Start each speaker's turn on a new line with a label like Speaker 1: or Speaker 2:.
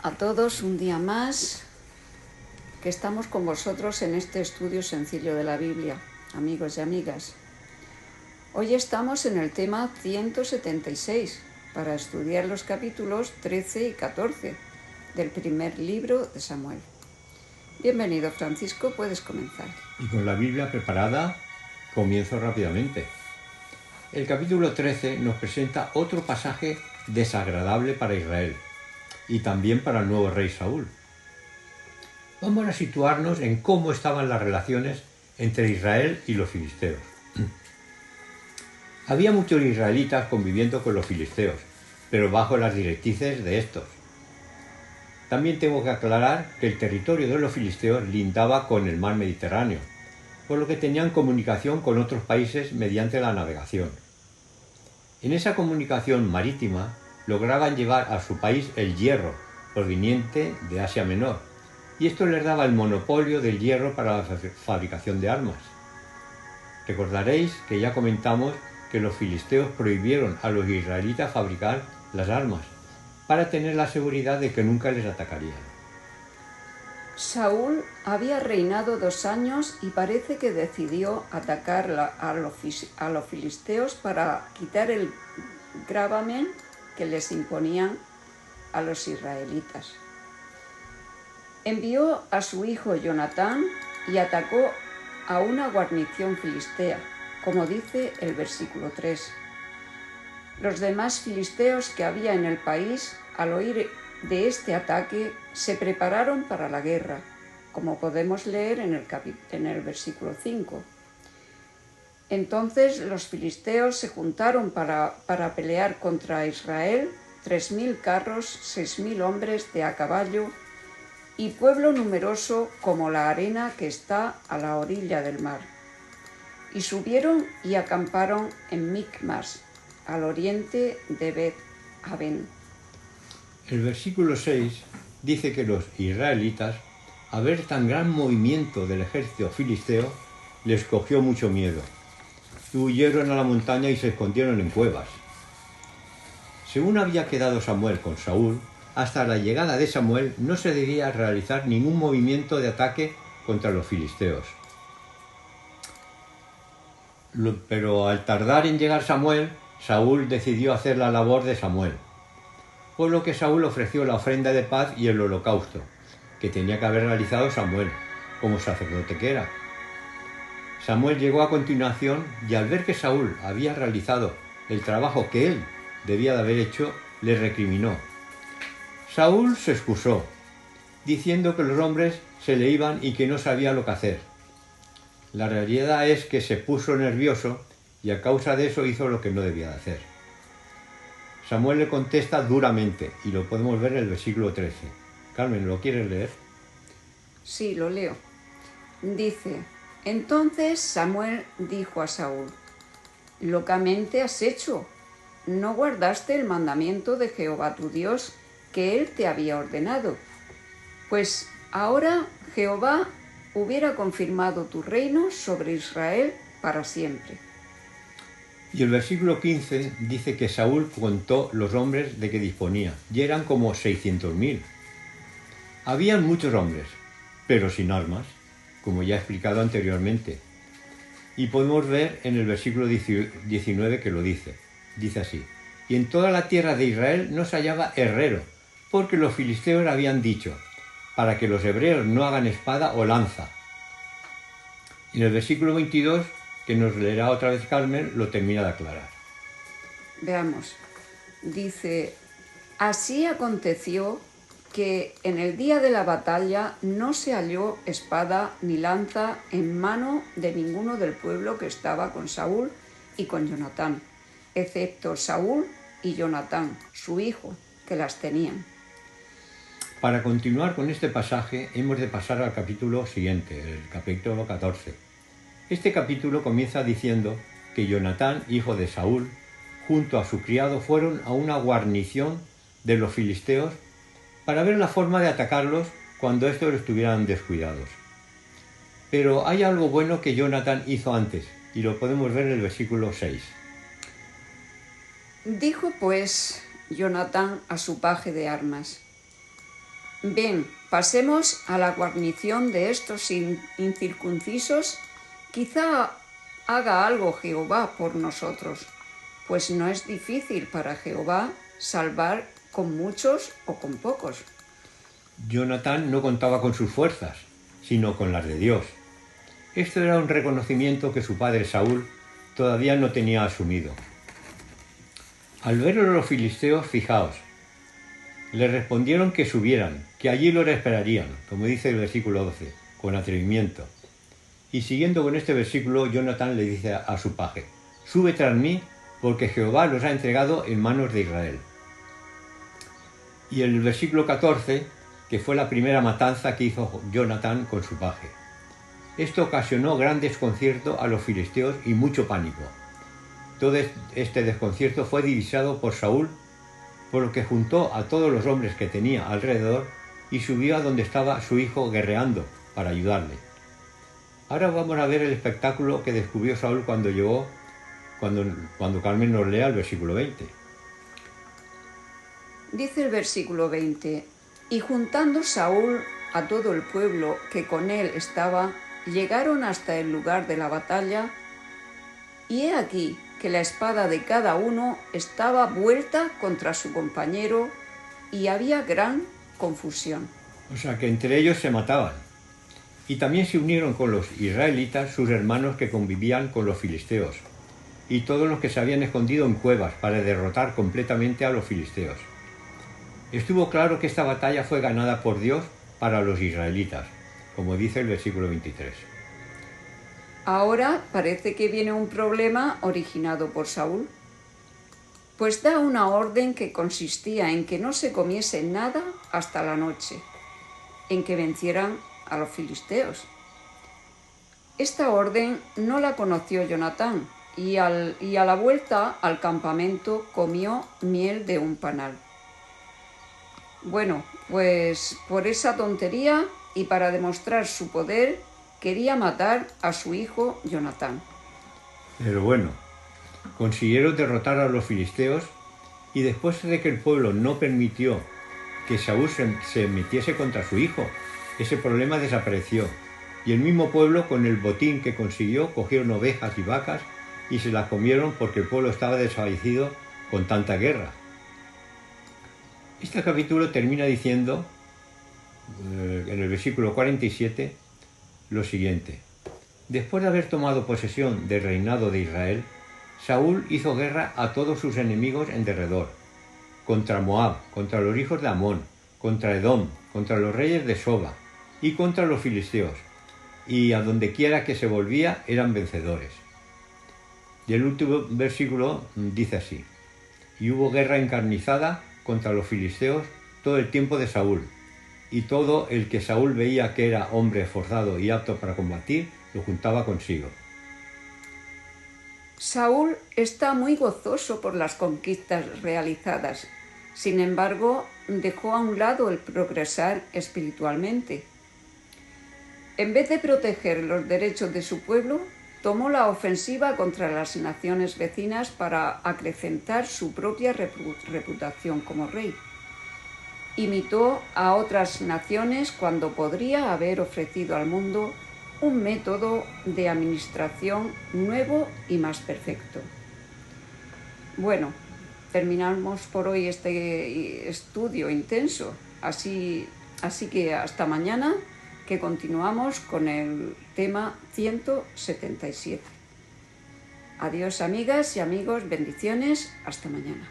Speaker 1: a todos un día más que estamos con vosotros en este estudio sencillo de la Biblia, amigos y amigas. Hoy estamos en el tema 176 para estudiar los capítulos 13 y 14 del primer libro de Samuel. Bienvenido, Francisco, puedes comenzar.
Speaker 2: Y con la Biblia preparada, comienzo rápidamente. El capítulo 13 nos presenta otro pasaje desagradable para Israel y también para el nuevo rey Saúl. Vamos a situarnos en cómo estaban las relaciones entre Israel y los filisteos. Había muchos israelitas conviviendo con los filisteos, pero bajo las directrices de estos. También tengo que aclarar que el territorio de los filisteos lindaba con el mar Mediterráneo, por lo que tenían comunicación con otros países mediante la navegación. En esa comunicación marítima lograban llevar a su país el hierro, proveniente de Asia Menor, y esto les daba el monopolio del hierro para la fabricación de armas. Recordaréis que ya comentamos que los filisteos prohibieron a los israelitas fabricar las armas, para tener la seguridad de que nunca les atacarían.
Speaker 1: Saúl había reinado 2 años y parece que decidió atacar a los filisteos para quitar el gravamen que les imponían a los israelitas. Envió a su hijo Jonatán y atacó a una guarnición filistea, como dice el versículo 3. Los demás filisteos que había en el país, al oír de este ataque, se prepararon para la guerra, como podemos leer en el versículo 5. Entonces los filisteos se juntaron para pelear contra Israel, 3.000 carros, 6.000 hombres de a caballo y pueblo numeroso como la arena que está a la orilla del mar. Y subieron y acamparon en Micmas, al oriente de Bet-Aven.
Speaker 2: El versículo 6 dice que los israelitas, al ver tan gran movimiento del ejército filisteo, les cogió mucho miedo. Huyeron a la montaña y se escondieron en cuevas. Según había quedado Samuel con Saúl, hasta la llegada de Samuel no se debía realizar ningún movimiento de ataque contra los filisteos. Pero al tardar en llegar Samuel, Saúl decidió hacer la labor de Samuel, por lo que Saúl ofreció la ofrenda de paz y el holocausto, que tenía que haber realizado Samuel, como sacerdote que era. Samuel llegó a continuación y al ver que Saúl había realizado el trabajo que él debía de haber hecho, le recriminó. Saúl se excusó, diciendo que los hombres se le iban y que no sabía lo que hacer. La realidad es que se puso nervioso y a causa de eso hizo lo que no debía de hacer. Samuel le contesta duramente y lo podemos ver en el versículo 13. Carmen, ¿lo quieres leer?
Speaker 1: Sí, lo leo. Dice: Entonces Samuel dijo a Saúl: Locamente has hecho. No guardaste el mandamiento de Jehová tu Dios que él te había ordenado. Pues ahora Jehová hubiera confirmado tu reino sobre Israel para siempre.
Speaker 2: Y el versículo 15 dice que Saúl contó los hombres de que disponía, y eran como 600.000. Habían muchos hombres, pero sin armas, como ya he explicado anteriormente. Y podemos ver en el versículo 19 que lo dice. Dice así: Y en toda la tierra de Israel no se hallaba herrero, porque los filisteos habían dicho, para que los hebreos no hagan espada o lanza. Y en el versículo 22, que nos leerá otra vez Carmen, lo termina de aclarar.
Speaker 1: Veamos. Dice: Así aconteció que en el día de la batalla no se halló espada ni lanza en mano de ninguno del pueblo que estaba con Saúl y con Jonatán, excepto Saúl y Jonatán, su hijo, que las tenían.
Speaker 2: Para continuar con este pasaje, hemos de pasar al capítulo siguiente, el capítulo 14. Este capítulo comienza diciendo que Jonatán, hijo de Saúl, junto a su criado fueron a una guarnición de los filisteos para ver la forma de atacarlos cuando estos estuvieran descuidados. Pero hay algo bueno que Jonatán hizo antes, y lo podemos ver en el versículo 6.
Speaker 1: Dijo pues Jonatán a su paje de armas: Bien, pasemos a la guarnición de estos incircuncisos. Quizá haga algo Jehová por nosotros, pues no es difícil para Jehová salvar con muchos o con pocos.
Speaker 2: Jonatán no contaba con sus fuerzas, sino con las de Dios. Esto era un reconocimiento que su padre Saúl todavía no tenía asumido. Al verlo los filisteos, fijaos, le respondieron que subieran, que allí lo esperarían, como dice el versículo 12, con atrevimiento. Y siguiendo con este versículo, Jonatán le dice a su paje: sube tras mí, porque Jehová los ha entregado en manos de Israel. Y el versículo 14, que fue la primera matanza que hizo Jonatán con su paje. Esto ocasionó gran desconcierto a los filisteos y mucho pánico. Todo este desconcierto fue divisado por Saúl, por lo que juntó a todos los hombres que tenía alrededor y subió a donde estaba su hijo guerreando para ayudarle. Ahora vamos a ver el espectáculo que descubrió Saúl cuando llegó, cuando Carmen nos lea el versículo 20.
Speaker 1: Dice el versículo 20: y juntando Saúl a todo el pueblo que con él estaba, llegaron hasta el lugar de la batalla, y he aquí que la espada de cada uno estaba vuelta contra su compañero, y había gran confusión.
Speaker 2: O sea que entre ellos se mataban. Y también se unieron con los israelitas sus hermanos que convivían con los filisteos, y todos los que se habían escondido en cuevas para derrotar completamente a los filisteos. Estuvo claro que esta batalla fue ganada por Dios para los israelitas, como dice el versículo 23.
Speaker 1: Ahora parece que viene un problema originado por Saúl, pues da una orden que consistía en que no se comiese nada hasta la noche, en que vencieran a los filisteos. Esta orden no la conoció Jonatán, y a la vuelta al campamento comió miel de un panal. Bueno, pues por esa tontería y para demostrar su poder, quería matar a su hijo Jonatán.
Speaker 2: Pero bueno, consiguieron derrotar a los filisteos, y después de que el pueblo no permitió que Saúl se metiese contra su hijo, ese problema desapareció, y el mismo pueblo, con el botín que consiguió, cogieron ovejas y vacas y se las comieron porque el pueblo estaba desfallecido con tanta guerra. Este capítulo termina diciendo, en el versículo 47, lo siguiente: después de haber tomado posesión del reinado de Israel, Saúl hizo guerra a todos sus enemigos en derredor, contra Moab, contra los hijos de Amón, contra Edom, contra los reyes de Soba y contra los filisteos, y a donde quiera que se volvía eran vencedores. Y el último versículo dice así: y hubo guerra encarnizada contra los filisteos todo el tiempo de Saúl, y todo el que Saúl veía que era hombre esforzado y apto para combatir, lo juntaba consigo.
Speaker 1: Saúl está muy gozoso por las conquistas realizadas. Sin embargo, dejó a un lado el progresar espiritualmente. En vez de proteger los derechos de su pueblo, tomó la ofensiva contra las naciones vecinas para acrecentar su propia reputación como rey. Imitó a otras naciones cuando podría haber ofrecido al mundo un método de administración nuevo y más perfecto. Bueno, terminamos por hoy este estudio intenso, así que hasta mañana, que continuamos con el tema 177. Adiós, amigas y amigos, bendiciones, hasta mañana.